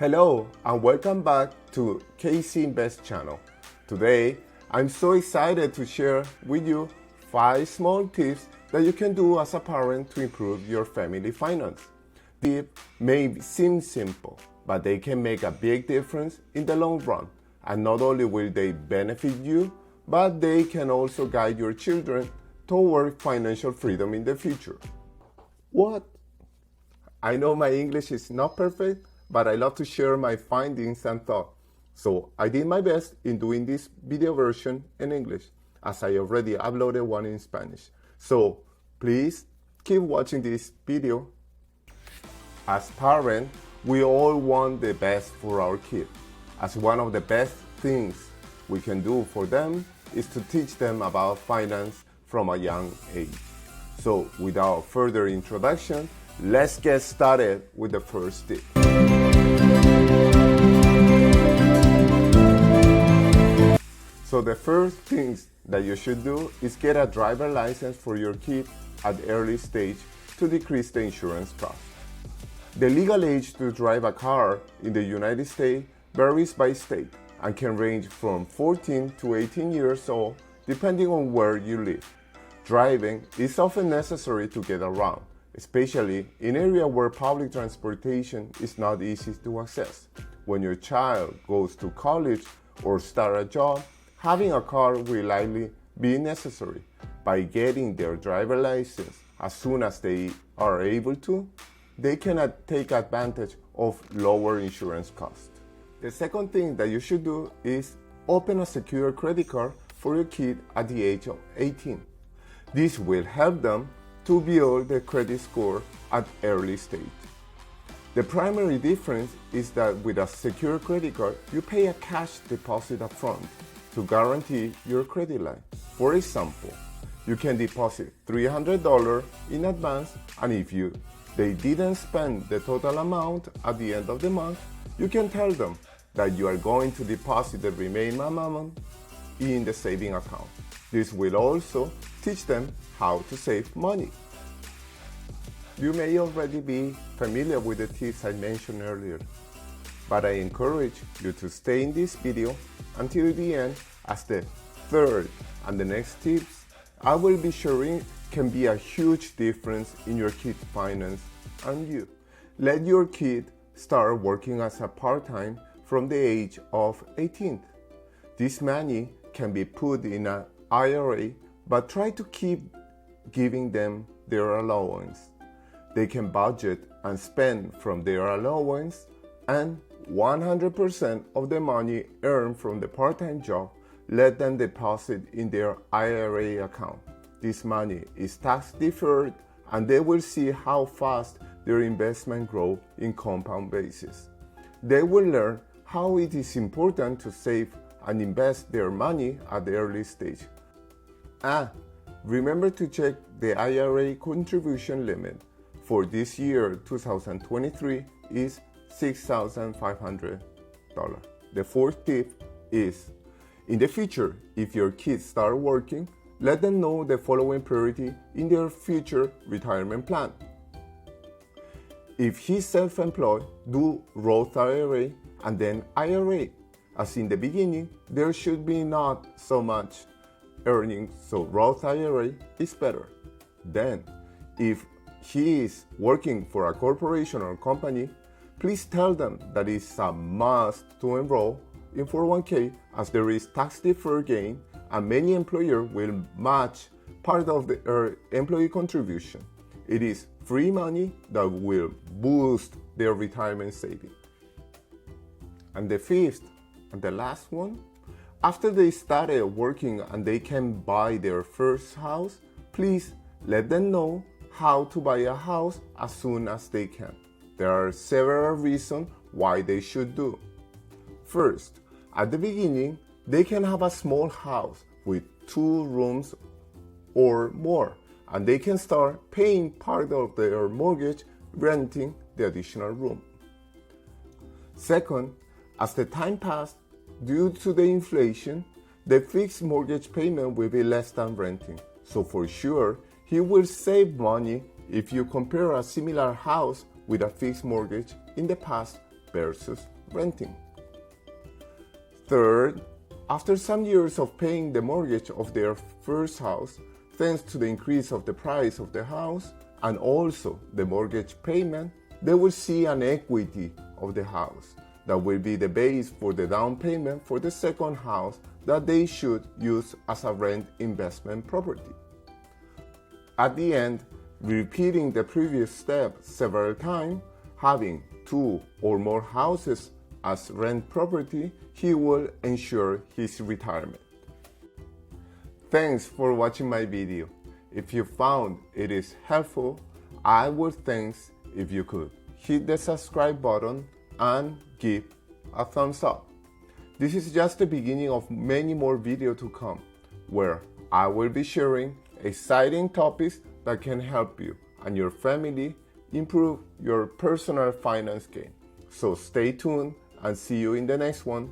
Hello and welcome back to KC Invest channel. Today, I'm so excited to share with you 5 small tips that you can do as a parent to improve your family finance. These may seem simple, but they can make a big difference in the long run. And not only will they benefit you, but they can also guide your children toward financial freedom in the future. What? I know my English is not perfect, but I love to share my findings and thoughts. So I did my best in doing this video version in English, as I already uploaded one in Spanish. So please keep watching this video. As parents, we all want the best for our kids. As one of the best things we can do for them is to teach them about finance from a young age. So without further introduction, let's get started with the first tip. So the first things that you should do is get a driver license for your kid at the early stage to decrease the insurance cost. The legal age to drive a car in the United States varies by state and can range from 14 to 18 years old depending on where you live. Driving is often necessary to get around, especially in areas where public transportation is not easy to access. When your child goes to college or start a job, having a car will likely be necessary. By getting their driver license as soon as they are able to, they can take advantage of lower insurance costs. The second thing that you should do is open a secure credit card for your kid at the age of 18. This will help them to build the credit score at early stage. The primary difference is that with a secure credit card, you pay a cash deposit up front to guarantee your credit line. For example, you can deposit $300 in advance, and if they didn't spend the total amount at the end of the month, you can tell them that you are going to deposit the remaining amount in the saving account. This will also teach them how to save money. You may already be familiar with the tips I mentioned earlier, but I encourage you to stay in this video until the end, as the third and the next tips I will be sharing can be a huge difference in your kid's finance and you. Let your kid start working as a part-time from the age of 18. This money can be put in an IRA, but try to keep giving them their allowance. They can budget and spend from their allowance, and 100% of the money earned from the part-time job, let them deposit in their IRA account. This money is tax deferred, and they will see how fast their investment grows in compound basis. They will learn how it is important to save and invest their money at the early stage. Remember to check the IRA contribution limit for this year 2023 is $6,500. The fourth tip is, in the future, if your kids start working, let them know the following priority in their future retirement plan. If he's self-employed, do Roth IRA and then IRA, as in the beginning there should be not so much earnings, so Roth IRA is better. Then, if he is working for a corporation or company, please tell them that it's a must to enroll in 401k, as there is tax deferred gain and many employers will match part of their employee contribution. It is free money that will boost their retirement savings. And the fifth and the last one, after they started working and they can buy their first house, please let them know how to buy a house as soon as they can. There are several reasons why they should do. First, at the beginning, they can have a small house with 2 rooms or more, and they can start paying part of their mortgage, renting the additional room. Second, as the time passed, due to the inflation, the fixed mortgage payment will be less than renting. So for sure, he will save money if you compare a similar house with a fixed mortgage in the past versus renting. Third, after some years of paying the mortgage of their first house, thanks to the increase of the price of the house and also the mortgage payment, they will see an equity of the house that will be the base for the down payment for the second house that they should use as a rent investment property. At the end, repeating the previous step several times, having 2 or more houses as rent property, he will ensure his retirement. Thanks for watching my video. If you found it is helpful, I would thanks if you could hit the subscribe button and give a thumbs up. This is just the beginning of many more videos to come, where I will be sharing exciting topics that can help you and your family improve your personal finance game. So stay tuned and see you in the next one.